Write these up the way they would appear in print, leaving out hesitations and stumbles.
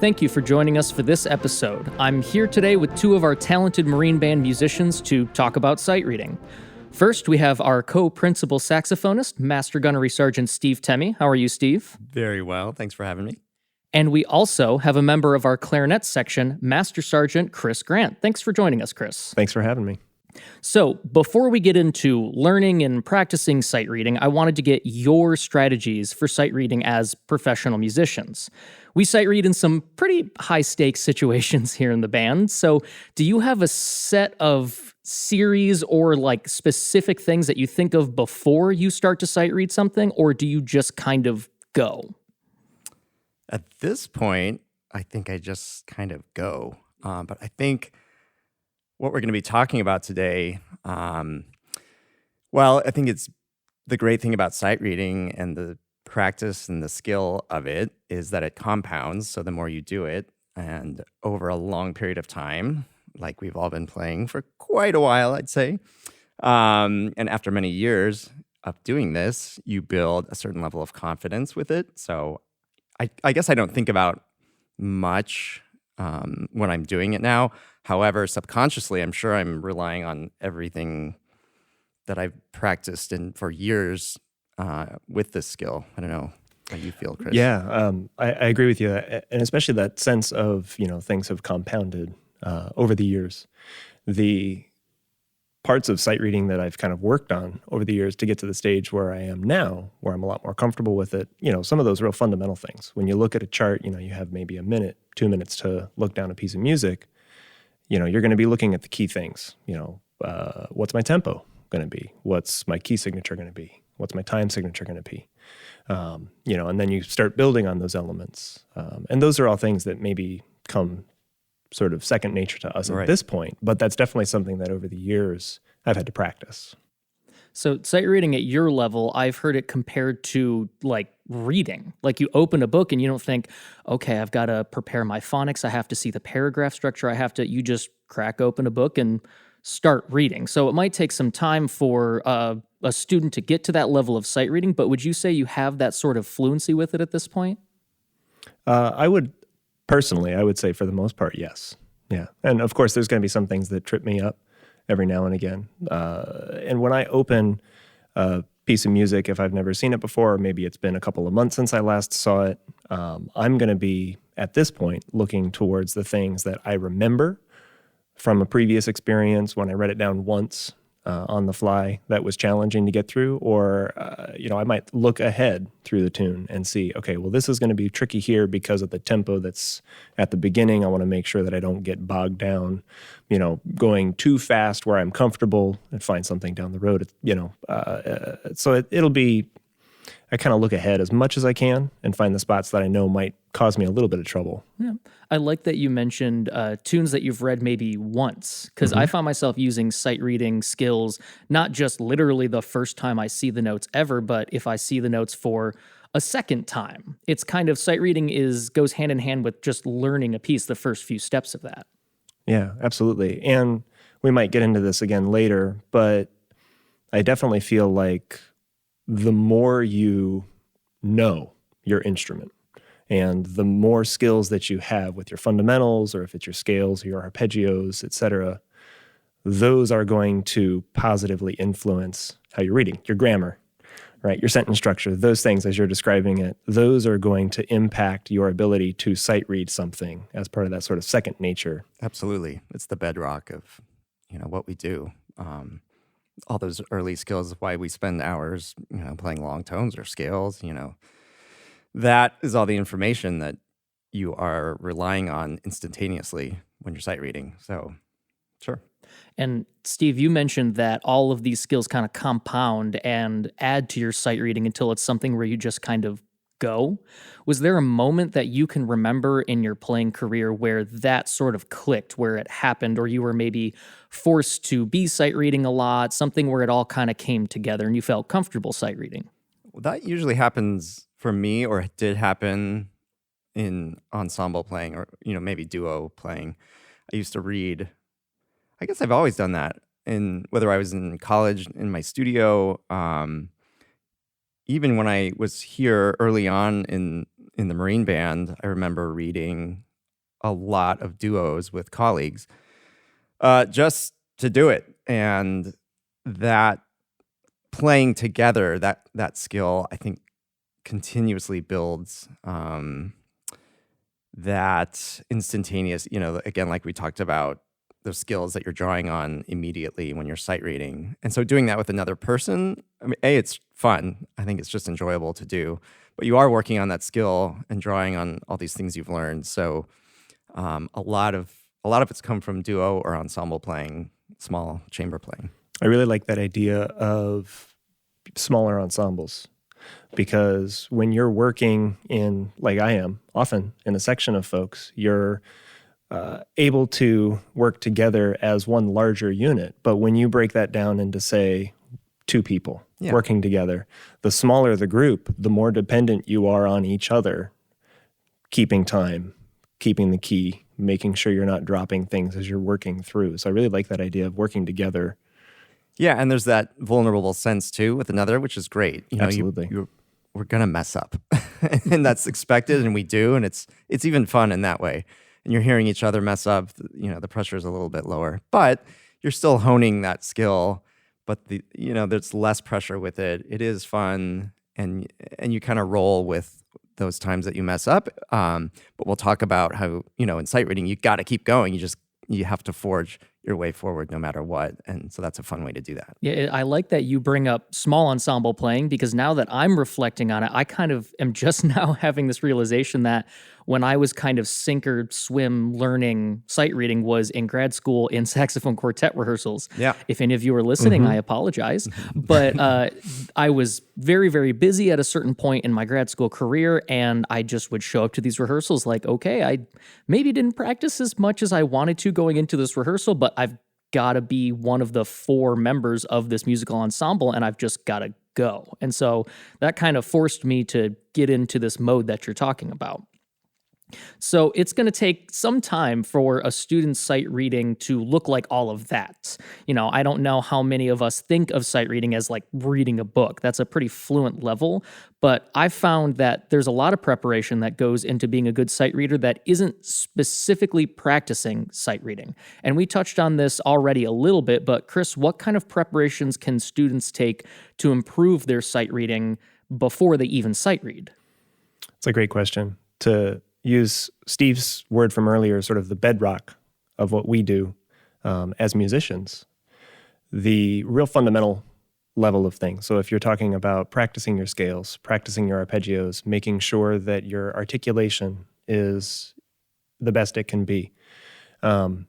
thank you for joining us for this episode. I'm here today with two of our talented Marine Band musicians to talk about sight reading. First, we have our co-principal saxophonist, Master Gunnery Sergeant Steve Temme. How are you, Steve? Very well. Thanks for having me. And we also have a member of our clarinet section, Master Sergeant Chris Grant. Thanks for joining us, Chris. Thanks for having me. So, before we get into learning and practicing sight reading, I wanted to get your strategies for sight reading as professional musicians. We sight read in some pretty high-stakes situations here in the band, so do you have a set of series or specific things that you think of before you start to sight read something, or do you just kind of go? At this point, I think I just kind of go. But I think what we're going to be talking about today, I think it's the great thing about sight reading and the practice and the skill of it is that it compounds. So the more you do it, and over a long period of time, like we've all been playing for quite a while, I'd say. And after many years of doing this, you build a certain level of confidence with it. So I guess I don't think about much when I'm doing it now. However, subconsciously, I'm sure I'm relying on everything that I've practiced for years with this skill. I don't know how you feel, Chris. Yeah, I agree with you. And especially that sense of, things have compounded over the years. The parts of sight reading that I've kind of worked on over the years to get to the stage where I am now, where I'm a lot more comfortable with it, some of those real fundamental things. When you look at a chart, you have maybe a minute, 2 minutes to look down a piece of music, you're going to be looking at the key things. What's my tempo going to be? What's my key signature going to be? What's my time signature going to be? And then you start building on those elements. And those are all things that maybe come sort of second nature to us at this point, but that's definitely something that over the years I've had to practice. So sight reading at your level, I've heard it compared to reading. You open a book and you don't think, okay, I've got to prepare my phonics. I have to see the paragraph structure. You just crack open a book and start reading. So it might take some time for a student to get to that level of sight reading, but would you say you have that sort of fluency with it at this point? I would say for the most part, yes. Yeah. And of course, there's going to be some things that trip me up every now and again. And when I open a piece of music, if I've never seen it before, or maybe it's been a couple of months since I last saw it, I'm going to be, at this point, looking towards the things that I remember from a previous experience when I read it down once on the fly that was challenging to get through, or I might look ahead through the tune and see, okay, well, this is going to be tricky here because of the tempo that's at the beginning. I want to make sure that I don't get bogged down, going too fast where I'm comfortable and find something down the road. So it'll be, I kind of look ahead as much as I can and find the spots that I know might cause me a little bit of trouble. Yeah. I like that you mentioned tunes that you've read maybe once, because I found myself using sight reading skills, not just literally the first time I see the notes ever, but if I see the notes for a second time. It's kind of, sight reading goes hand in hand with just learning a piece, the first few steps of that. Yeah, absolutely. And we might get into this again later, but I definitely feel like the more you know your instrument and the more skills that you have with your fundamentals, or if it's your scales or your arpeggios, etc., those are going to positively influence how you're reading, your grammar, right? Your sentence structure, those things as you're describing it, those are going to impact your ability to sight read something as part of that sort of second nature. Absolutely. It's the bedrock of, what we do. All those early skills is why we spend hours, playing long tones or scales, That is all the information that you are relying on instantaneously when you're sight reading. So, sure. And Steve, you mentioned that all of these skills kind of compound and add to your sight reading until it's something where you just kind of go. Was there a moment that you can remember in your playing career where that sort of clicked, where it happened, or you were maybe forced to be sight reading a lot, something where it all kind of came together and you felt comfortable sight reading? Well, that usually happens for me, or it did happen in ensemble playing, or maybe duo playing. I used to read. I guess I've always done that, whether I was in college in my studio, even when I was here early on in the Marine Band. I remember reading a lot of duos with colleagues just to do it. And that playing together, that skill, I think, continuously builds that instantaneous, again, like we talked about, those skills that you're drawing on immediately when you're sight reading. And so doing that with another person, I mean, it's fun. I think it's just enjoyable to do. But you are working on that skill and drawing on all these things you've learned. So a lot of it's come from duo or ensemble playing, small chamber playing. I really like that idea of smaller ensembles, because when you're working in, like I am, often in a section of folks, you're able to work together as one larger unit. But when you break that down into, say, two people working together, the smaller the group, the more dependent you are on each other, keeping time, keeping the key, making sure you're not dropping things as you're working through. So I really like that idea of working together. Yeah, and there's that vulnerable sense too with another, which is great. Absolutely. We're gonna mess up, and that's expected, and we do, and it's even fun in that way. And you're hearing each other mess up. The pressure is a little bit lower, but you're still honing that skill. But there's less pressure with it. It is fun, and you kind of roll with those times that you mess up. But we'll talk about how in sight reading you got to keep going. You have to forge your way forward no matter what. And so that's a fun way to do that. Yeah, I like that you bring up small ensemble playing, because now that I'm reflecting on it, I kind of am just now having this realization that when I was kind of sink or swim learning sight reading was in grad school in saxophone quartet rehearsals. Yeah. If any of you are listening, I apologize. But I was very, very busy at a certain point in my grad school career, and I just would show up to these rehearsals like, okay, I maybe didn't practice as much as I wanted to going into this rehearsal, but I've got to be one of the 4 members of this musical ensemble, and I've just got to go. And so that kind of forced me to get into this mode that you're talking about. So it's going to take some time for a student's sight reading to look like all of that. I don't know how many of us think of sight reading as like reading a book. That's a pretty fluent level, but I've found that there's a lot of preparation that goes into being a good sight reader that isn't specifically practicing sight reading. And we touched on this already a little bit, but Chris, what kind of preparations can students take to improve their sight reading before they even sight read? It's a great question. To use Steve's word from earlier, sort of the bedrock of what we do as musicians, the real fundamental level of things. So if you're talking about practicing your scales, practicing your arpeggios, making sure that your articulation is the best it can be, all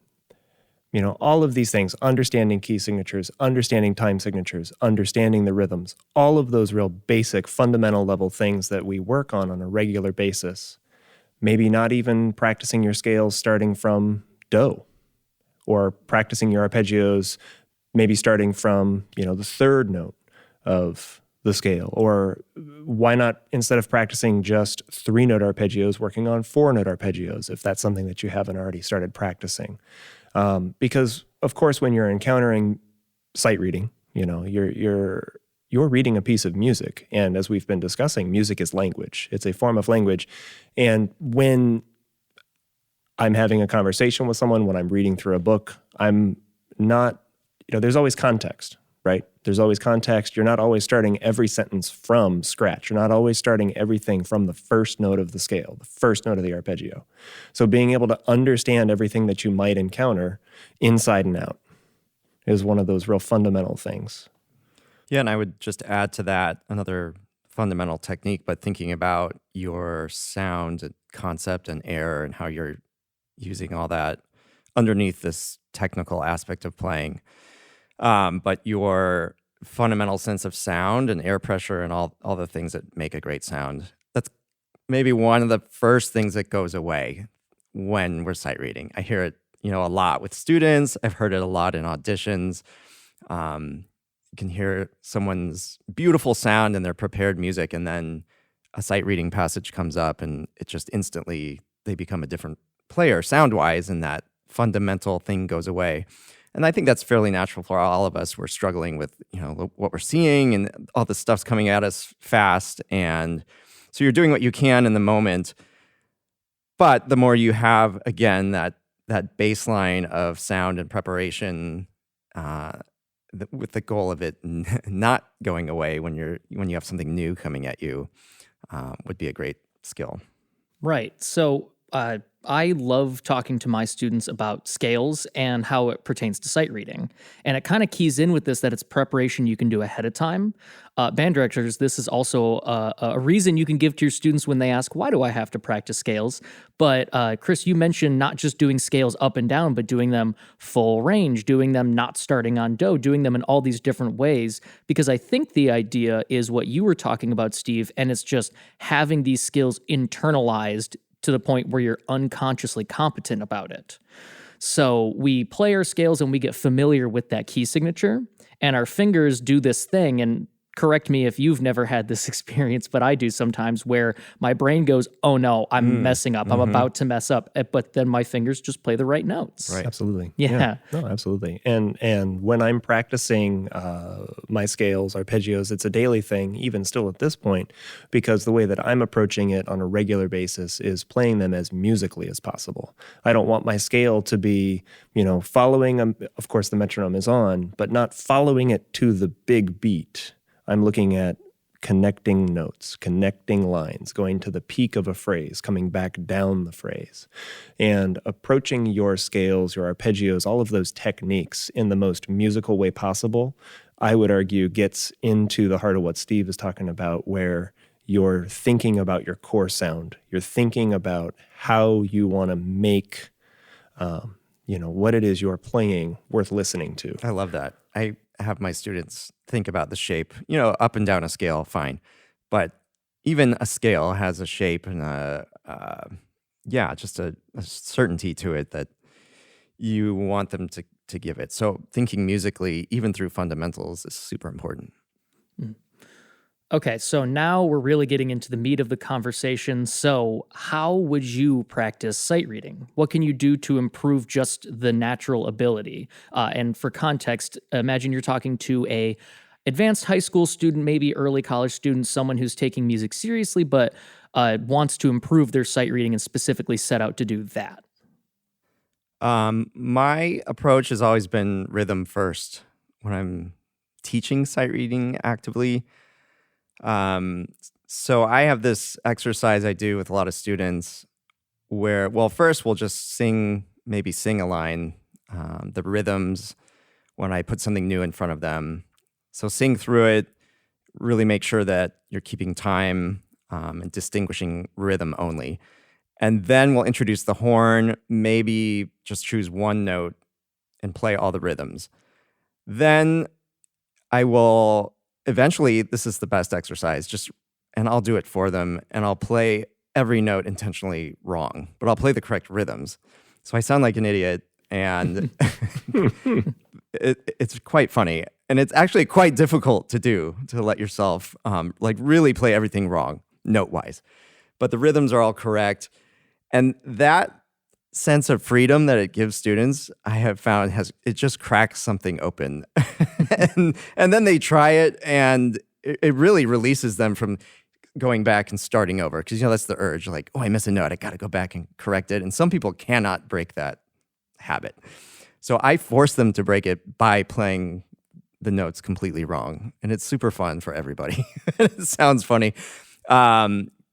of these things, understanding key signatures, understanding time signatures, understanding the rhythms, all of those real basic fundamental level things that we work on a regular basis. Maybe not even practicing your scales starting from do, or practicing your arpeggios maybe starting from, the 3rd note of the scale. Or why not, instead of practicing just 3-note arpeggios, working on 4-note arpeggios, if that's something that you haven't already started practicing. Because, of course, when you're encountering sight reading, you're reading a piece of music. And as we've been discussing, music is language. It's a form of language. And when I'm having a conversation with someone, when I'm reading through a book, I'm not, there's always context, right? There's always context. You're not always starting every sentence from scratch. You're not always starting everything from the 1st note of the scale, the 1st note of the arpeggio. So being able to understand everything that you might encounter inside and out is one of those real fundamental things. Yeah, and I would just add to that another fundamental technique, but thinking about your sound and concept and air and how you're using all that underneath this technical aspect of playing. But your fundamental sense of sound and air pressure and all the things that make a great sound, that's maybe one of the first things that goes away when we're sight reading. I hear it, a lot with students. I've heard it a lot in auditions. You can hear someone's beautiful sound and their prepared music, and then a sight reading passage comes up, and it just instantly, they become a different player sound-wise, and that fundamental thing goes away. And I think that's fairly natural for all of us. We're struggling with, what we're seeing, and all this stuff's coming at us fast. And so you're doing what you can in the moment, But the more you have, again, that baseline of sound and preparation, with the goal of it not going away when you have something new coming at you, would be a great skill. Right. So I love talking to my students about scales and how it pertains to sight reading. And it kind of keys in with this that it's preparation you can do ahead of time. Band directors, this is also a reason you can give to your students when they ask, why do I have to practice scales? But Chris, you mentioned not just doing scales up and down, but doing them full range, doing them not starting on do, doing them in all these different ways. Because I think the idea is what you were talking about, Steve, and it's just having these skills internalized to the point where you're unconsciously competent about it. So we play our scales and we get familiar with that key signature, and our fingers do this thing. And correct me if you've never had this experience, but I do sometimes, where my brain goes, oh no, I'm messing up. I'm about to mess up. But then my fingers just play the right notes. Right. Absolutely. Yeah. No, absolutely. And when I'm practicing my scales, arpeggios, it's a daily thing, even still at this point, because the way that I'm approaching it on a regular basis is playing them as musically as possible. I don't want my scale to be, following, of course the metronome is on, but not following it to the big beat. I'm looking at connecting notes, connecting lines, going to the peak of a phrase, coming back down the phrase, and approaching your scales, your arpeggios, all of those techniques in the most musical way possible, I would argue gets into the heart of what Steve is talking about, where you're thinking about your core sound. You're thinking about how you want to make, what it is you're playing worth listening to. I love that. I have my students think about the shape, up and down a scale, fine. But even a scale has a shape and just a certainty to it that you want them to give it. So thinking musically, even through fundamentals, is super important. Okay, so now we're really getting into the meat of the conversation. So how would you practice sight reading? What can you do to improve just the natural ability? And for context, imagine you're talking to a advanced high school student, maybe early college student, someone who's taking music seriously, but wants to improve their sight reading and specifically set out to do that. My approach has always been rhythm first when I'm teaching sight reading actively. So I have this exercise I do with a lot of students where, first we'll just maybe sing a line, the rhythms when I put something new in front of them. So sing through it, really make sure that you're keeping time, and distinguishing rhythm only. And then we'll introduce the horn, maybe just choose one note and play all the rhythms. Then I will eventually, this is the best exercise, and I'll do it for them, and I'll play every note intentionally wrong, but I'll play the correct rhythms. So I sound like an idiot, and it's quite funny. And it's actually quite difficult to do, to let yourself really play everything wrong, note-wise. But the rhythms are all correct. And that sense of freedom that it gives students, I have found it just cracks something open. and then they try it, and it really releases them from going back and starting over. Because, that's the urge, like, oh, I missed a note, I got to go back and correct it. And some people cannot break that habit. So I force them to break it by playing the notes completely wrong. And it's super fun for everybody. It sounds funny.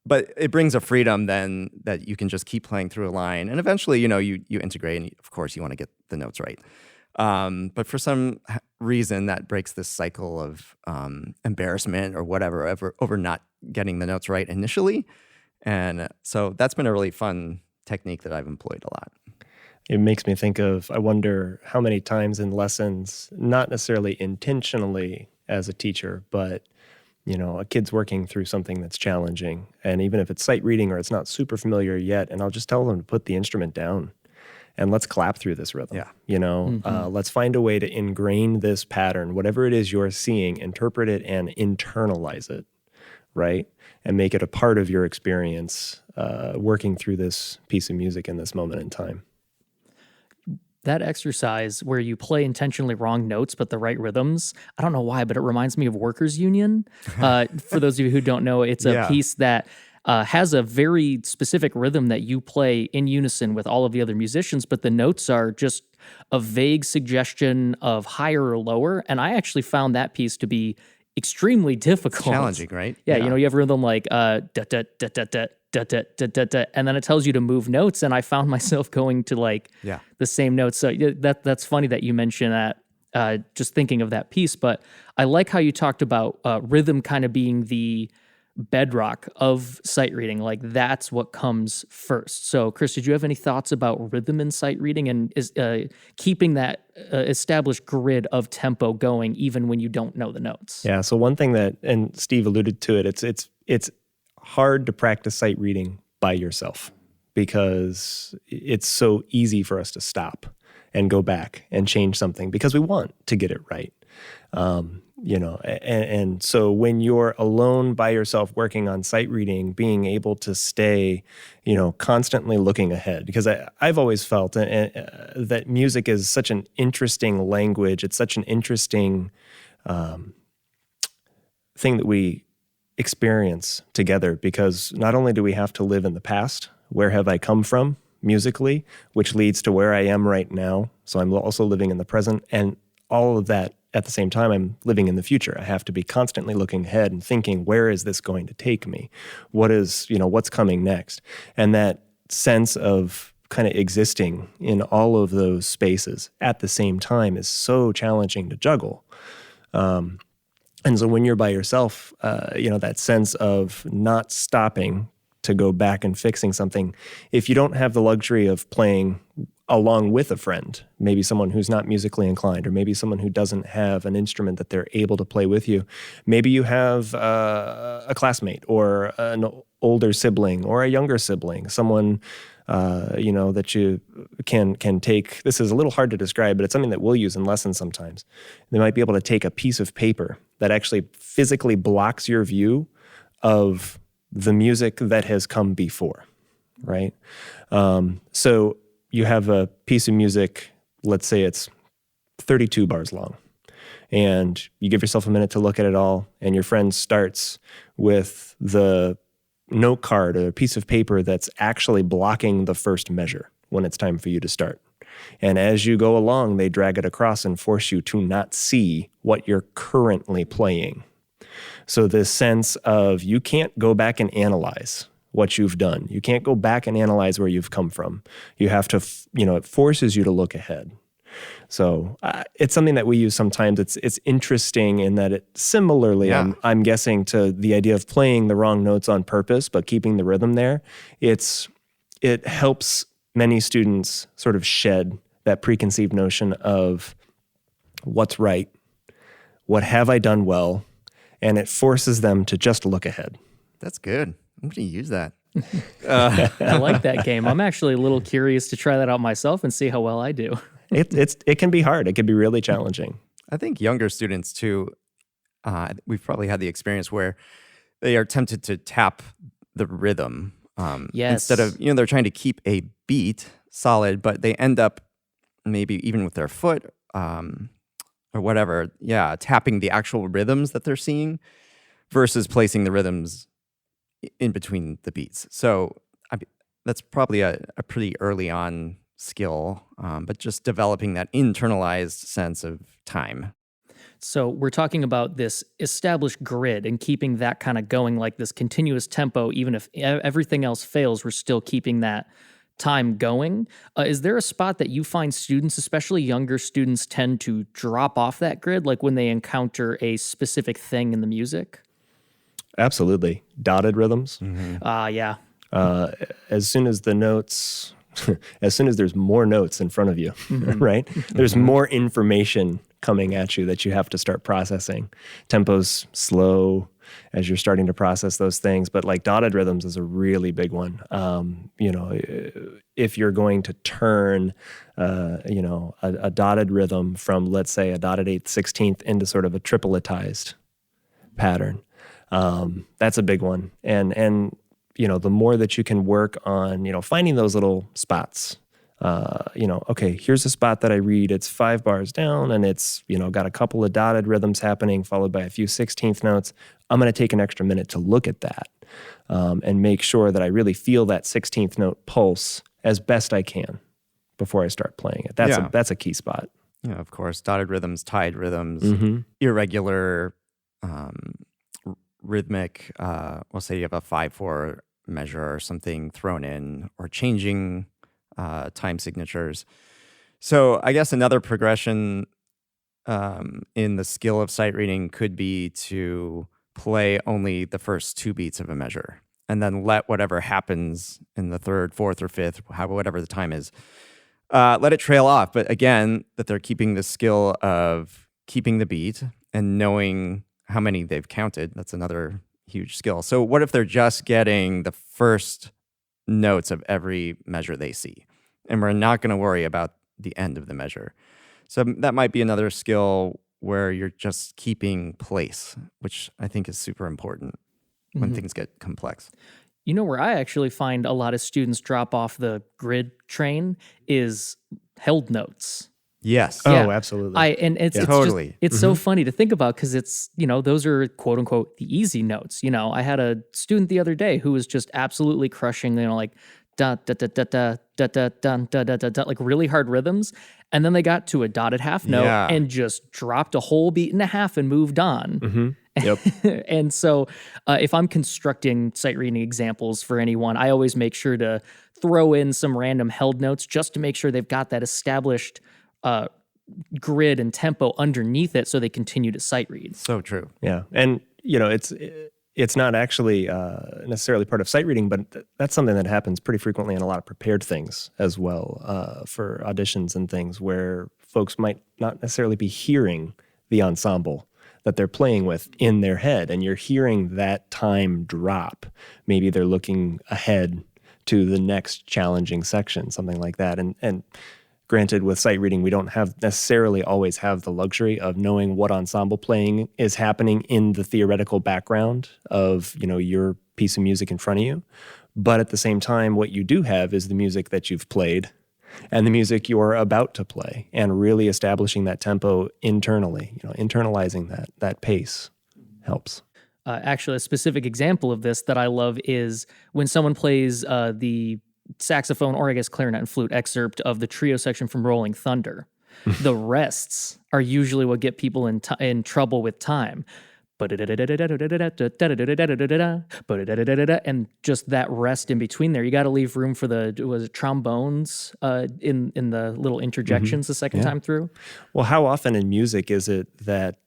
But it brings a freedom then that you can just keep playing through a line. And eventually, you integrate, and of course you want to get the notes right. But for some reason that breaks this cycle of embarrassment or whatever over not getting the notes right initially. And so that's been a really fun technique that I've employed a lot. It makes me think of, I wonder how many times in lessons, not necessarily intentionally as a teacher, but a kid's working through something that's challenging. And even if it's sight reading or it's not super familiar yet, and I'll just tell them to put the instrument down and let's clap through this rhythm. Yeah. Let's find a way to ingrain this pattern, whatever it is you're seeing, interpret it and internalize it, right? And make it a part of your experience working through this piece of music in this moment in time. That exercise where you play intentionally wrong notes but the right rhythms, I don't know why, but it reminds me of Workers' Union. For those of you who don't know, it's a piece that has a very specific rhythm that you play in unison with all of the other musicians, but the notes are just a vague suggestion of higher or lower. And I actually found that piece to be extremely difficult. Challenging, right? Yeah, you have a rhythm like da da da da da da da da da da, and then it tells you to move notes, and I found myself going to like the same notes. So that's funny that you mentioned that. Just thinking of that piece, but I like how you talked about rhythm kind of being the bedrock of sight reading. Like that's what comes first. So, Chris, did you have any thoughts about rhythm in sight reading and is keeping that established grid of tempo going even when you don't know the notes? Yeah. So one thing that, and Steve alluded to it, it's hard to practice sight reading by yourself because it's so easy for us to stop and go back and change something because we want to get it right. And so when you're alone by yourself working on sight reading, being able to stay, constantly looking ahead, because I've always felt that music is such an interesting language. It's such an interesting thing that we experience together, because not only do we have to live in the past, where have I come from musically, which leads to where I am right now. So I'm also living in the present, and all of that at the same time, I'm living in the future. I have to be constantly looking ahead and thinking, where is this going to take me? What's coming next? And that sense of kind of existing in all of those spaces at the same time is so challenging to juggle. And so when you're by yourself, that sense of not stopping to go back and fixing something, if you don't have the luxury of playing along with a friend, maybe someone who's not musically inclined, or maybe someone who doesn't have an instrument that they're able to play with you, maybe you have a classmate or an older sibling or a younger sibling, someone that you can take. This is a little hard to describe, but it's something that we'll use in lessons sometimes. They might be able to take a piece of paper that actually physically blocks your view of the music that has come before, right? So you have a piece of music, let's say it's 32 bars long, and you give yourself a minute to look at it all, and your friend starts with the note card or a piece of paper that's actually blocking the first measure when it's time for you to start. And as you go along, they drag it across and force you to not see what you're currently playing. So this sense of you can't go back and analyze what you've done. You can't go back and analyze where you've come from. You have to, it forces you to look ahead. So it's something that we use sometimes. It's interesting in that it similarly, I'm guessing, to the idea of playing the wrong notes on purpose, but keeping the rhythm there. It helps many students sort of shed that preconceived notion of what's right, what have I done well, and it forces them to just look ahead. That's good. I'm going to use that. I like that game. I'm actually a little curious to try that out myself and see how well I do. It can be hard. It can be really challenging. I think younger students too, we've probably had the experience where they are tempted to tap the rhythm. Instead of, they're trying to keep a beat solid, but they end up maybe even with their foot or whatever, tapping the actual rhythms that they're seeing versus placing the rhythms in between the beats. So that's probably a pretty early on skill, but just developing that internalized sense of time. So we're talking about this established grid and keeping that kind of going, like this continuous tempo. Even if everything else fails, we're still keeping that time going. Is there a spot that you find students, especially younger students, tend to drop off that grid, like when they encounter a specific thing in the music? Absolutely. Dotted rhythms. Mm-hmm. Yeah. As soon as the notes, as soon as there's more notes in front of you, right? There's more information coming at you that you have to start processing. Tempo's slow as you're starting to process those things, but like dotted rhythms is a really big one. If you're going to turn, a dotted rhythm from, let's say, a dotted 8th, 16th into sort of a tripletized pattern, that's a big one. And the more that you can work on, finding those little spots, okay, here's a spot that I read, it's 5 bars down and it's, got a couple of dotted rhythms happening followed by a few 16th notes. I'm going to take an extra minute to look at that and make sure that I really feel that 16th note pulse as best I can before I start playing it. That's a key spot. Yeah, of course, dotted rhythms, tied rhythms, Mm-hmm. irregular, rhythmic. We'll say you have a 5/4 measure or something thrown in, or changing time signatures. So I guess another progression in the skill of sight reading could be to play only the first 2 beats of a measure, and then let whatever happens in the third, fourth, or fifth, whatever the time is, let it trail off. But again, that they're keeping the skill of keeping the beat and knowing how many they've counted. That's another huge skill. So what if they're just getting the first notes of every measure they see, and we're not going to worry about the end of the measure? So that might be another skill where you're just keeping place, which I think is super important when things get complex. You know where I actually find a lot of students drop off the grid train is held notes. Yes. Oh, Yeah. absolutely. It's Totally. just, it's so funny to think about, because it's, those are quote unquote the easy notes. I had a student the other day who was just absolutely crushing, like da da da da da da da da da da da da, like really hard rhythms, and then they got to a dotted half note and just dropped a whole beat and a half and moved on. Yep. And so if I'm constructing sight reading examples for anyone, I always make sure to throw in some random held notes just to make sure they've got that established grid and tempo underneath it so they continue to sight read. So true. Yeah. And, it's not actually necessarily part of sight reading, but that's something that happens pretty frequently in a lot of prepared things as well, for auditions and things, where folks might not necessarily be hearing the ensemble that they're playing with in their head, and you're hearing that time drop. Maybe they're looking ahead to the next challenging section, something like that. And granted, with sight reading, we don't necessarily always have the luxury of knowing what ensemble playing is happening in the theoretical background of, your piece of music in front of you. But at the same time, what you do have is the music that you've played and the music you're about to play, and really establishing that tempo internally, internalizing that pace helps. Actually, a specific example of this that I love is when someone plays the saxophone, or I guess clarinet and flute excerpt of the trio section from Rolling Thunder. The rests are usually what get people in trouble with time. And just that rest in between there, you got to leave room for the trombones in the little interjections the second time through. Well, how often in music is it that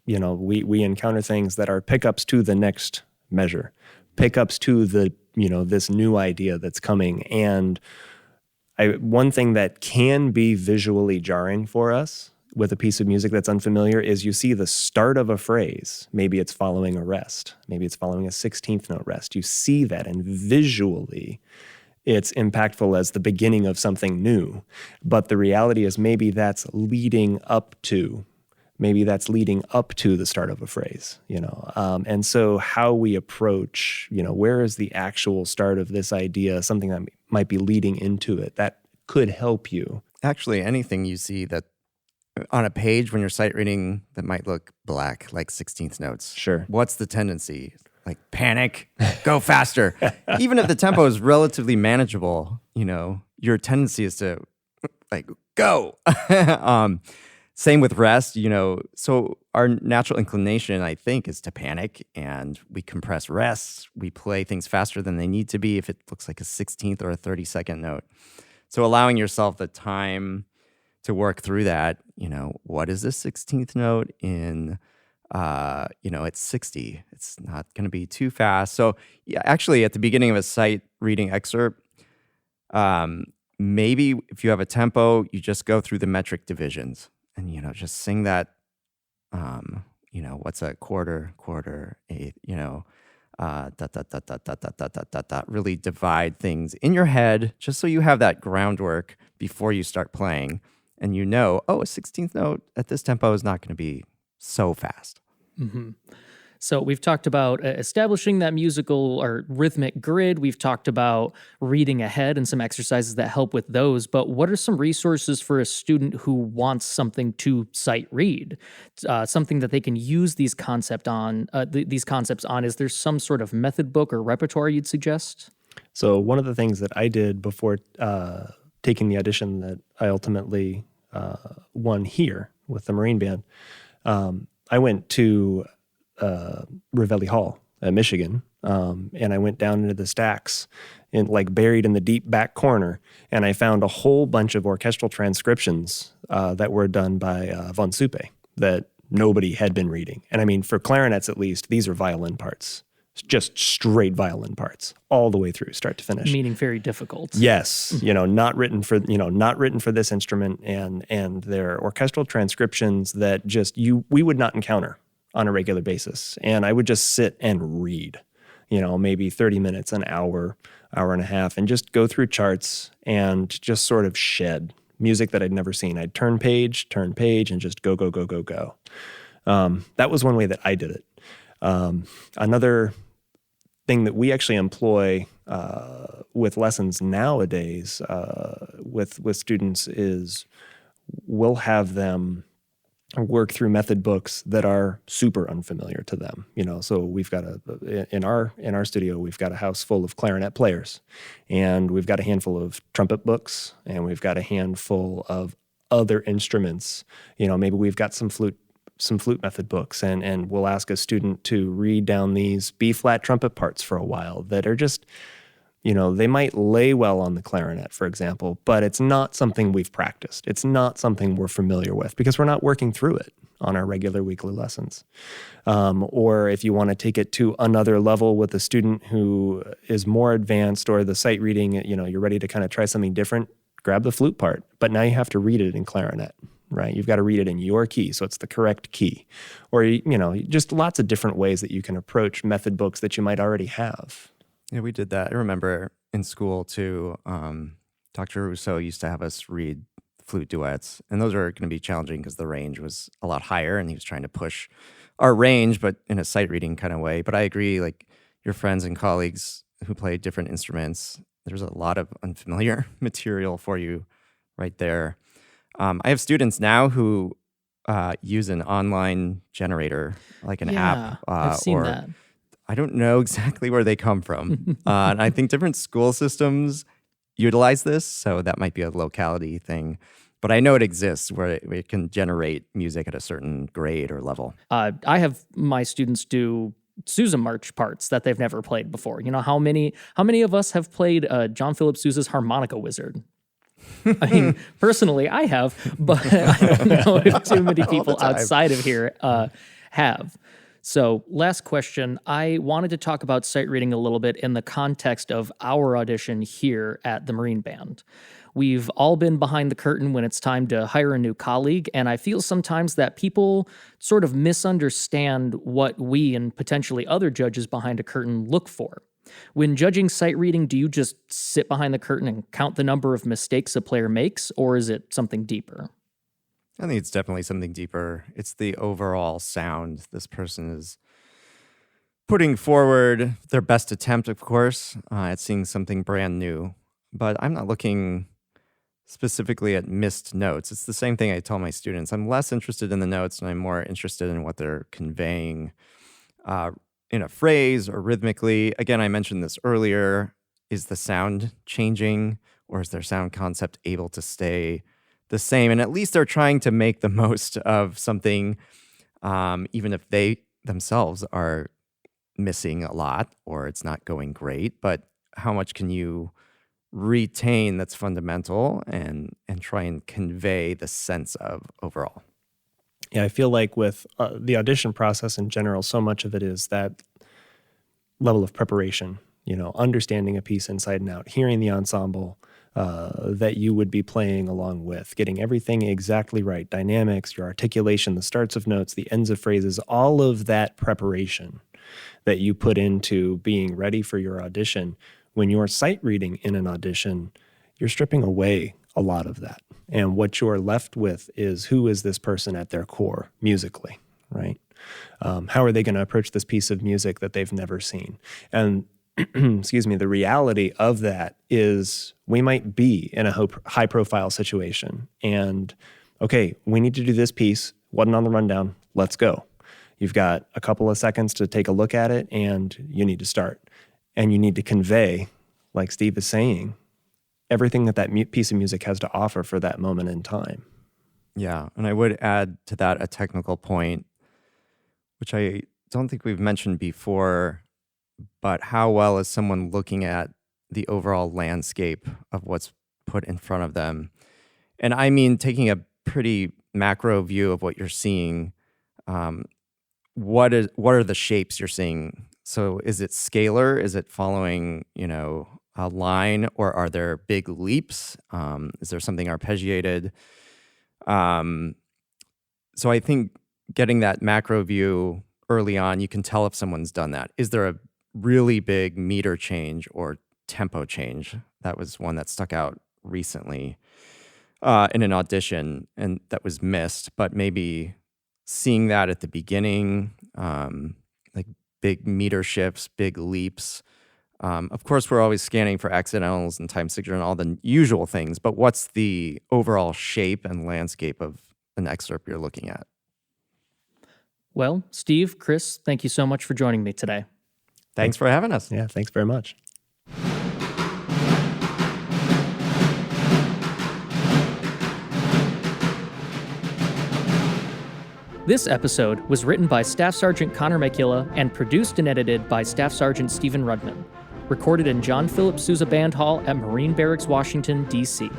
we encounter things that are pickups to the next measure, pickups to the this new idea that's coming? And one thing that can be visually jarring for us with a piece of music that's unfamiliar is you see the start of a phrase. Maybe it's following a rest. Maybe it's following a 16th note rest. You see that, and visually it's impactful as the beginning of something new. But the reality is maybe that's leading up to the start of a phrase, and so how we approach, where is the actual start of this idea, something that might be leading into it, that could help you. Actually, anything you see that on a page when you're sight reading that might look black, like 16th notes. Sure. What's the tendency? Like panic, go faster. Even if the tempo is relatively manageable, your tendency is to like go. Same with rest, so our natural inclination, I think, is to panic, and we compress rests. We play things faster than they need to be if it looks like a 16th or a 32nd note. So allowing yourself the time to work through that, what is the 16th note in, it's 60. It's not going to be too fast. So yeah, actually at the beginning of a sight reading excerpt, maybe if you have a tempo, you just go through the metric divisions. And, just sing that, what's a quarter, eighth, dot, dot, dot, dot, dot, dot, dot, dot, dot, really divide things in your head, just so you have that groundwork before you start playing. And a 16th note at this tempo is not going to be so fast. Mm-hmm. So we've talked about establishing that musical or rhythmic grid. We've talked about reading ahead and some exercises that help with those. But what are some resources for a student who wants something to sight read, something that they can use these concepts on? Is there some sort of method book or repertoire you'd suggest? So one of the things that I did before taking the audition that I ultimately won here with the Marine Band, I went to Ravelli Hall at Michigan, and I went down into the stacks and buried in the deep back corner, and I found a whole bunch of orchestral transcriptions that were done by von Suppe that nobody had been reading. And I mean, for clarinets at least, these are violin parts. Just straight violin parts all the way through, start to finish. Meaning very difficult. Yes, not written for this instrument, and they're orchestral transcriptions that we would not encounter on a regular basis. And I would just sit and read, maybe 30 minutes, an hour, hour and a half, and just go through charts and just sort of shed music that I'd never seen. I'd turn page, and just go, go, go, go, go. That was one way that I did it. Another thing that we actually employ with lessons nowadays with students is we'll have them work through method books that are super unfamiliar to them. So we've got in our studio, we've got a house full of clarinet players, and we've got a handful of trumpet books, and we've got a handful of other instruments. Maybe we've got some flute method books, and we'll ask a student to read down these B-flat trumpet parts for a while that are just, they might lay well on the clarinet, for example, but it's not something we've practiced. It's not something we're familiar with because we're not working through it on our regular weekly lessons. Or if you want to take it to another level with a student who is more advanced, or the sight reading, you're ready to kind of try something different, grab the flute part, but now you have to read it in clarinet. Right, you've got to read it in your key, so it's the correct key. Or, just lots of different ways that you can approach method books that you might already have. Yeah, we did that. I remember in school too, Dr. Rousseau used to have us read flute duets, and those are going to be challenging because the range was a lot higher, and he was trying to push our range, but in a sight reading kind of way. But I agree, your friends and colleagues who play different instruments, there's a lot of unfamiliar material for you right there. I have students now who use an online generator, like an app. I've seen that. I don't know exactly where they come from. And I think different school systems utilize this, so that might be a locality thing. But I know it exists where it can generate music at a certain grade or level. I have my students do Sousa March parts that they've never played before. How many of us have played John Philip Sousa's Harmonica Wizard? I mean, personally, I have, but I don't know if too many people outside of here have. So, last question. I wanted to talk about sight reading a little bit in the context of our audition here at the Marine Band. We've all been behind the curtain when it's time to hire a new colleague, and I feel sometimes that people sort of misunderstand what we and potentially other judges behind a curtain look for. When judging sight reading, do you just sit behind the curtain and count the number of mistakes a player makes, or is it something deeper? I think it's definitely something deeper. It's the overall sound. This person is putting forward their best attempt, of course, at seeing something brand new. But I'm not looking specifically at missed notes. It's the same thing I tell my students. I'm less interested in the notes, and I'm more interested in what they're conveying in a phrase or rhythmically. Again, I mentioned this earlier. Is the sound changing, or is their sound concept able to stay the same? And at least they're trying to make the most of something, even if they themselves are missing a lot or it's not going great. But how much can you retain that's fundamental and try and convey the sense of overall? Yeah, I feel like with the audition process in general, so much of it is that level of preparation, understanding a piece inside and out, hearing the ensemble that you would be playing along with, getting everything exactly right, dynamics, your articulation, the starts of notes, the ends of phrases, all of that preparation that you put into being ready for your audition. When you're sight reading in an audition, you're stripping away a lot of that. And what you're left with is, who is this person at their core musically, right? How are they going to approach this piece of music that they've never seen? And excuse me, the reality of that is we might be in a high profile situation and, okay, we need to do this piece. Wasn't on the rundown. Let's go. You've got a couple of seconds to take a look at it and you need to start. And you need to convey, like Steve is saying, everything that piece of music has to offer for that moment in time. Yeah, and I would add to that a technical point, which I don't think we've mentioned before, but how well is someone looking at the overall landscape of what's put in front of them? And I mean, taking a pretty macro view of what you're seeing, what are the shapes you're seeing? So is it scalar? Is it following, a line, or are there big leaps? Is there something arpeggiated? So I think getting that macro view early on, you can tell if someone's done that. Is there a really big meter change or tempo change? That was one that stuck out recently in an audition, and that was missed, but maybe seeing that at the beginning, like big meter shifts, big leaps. Of course, we're always scanning for accidentals and time signature and all the usual things, but what's the overall shape and landscape of an excerpt you're looking at? Well, Steve, Chris, thank you so much for joining me today. Thanks for having us. Yeah, thanks very much. This episode was written by Staff Sergeant Connor Makilla and produced and edited by Staff Sergeant Stephen Rudman. Recorded in John Philip Sousa Band Hall at Marine Barracks, Washington, D.C.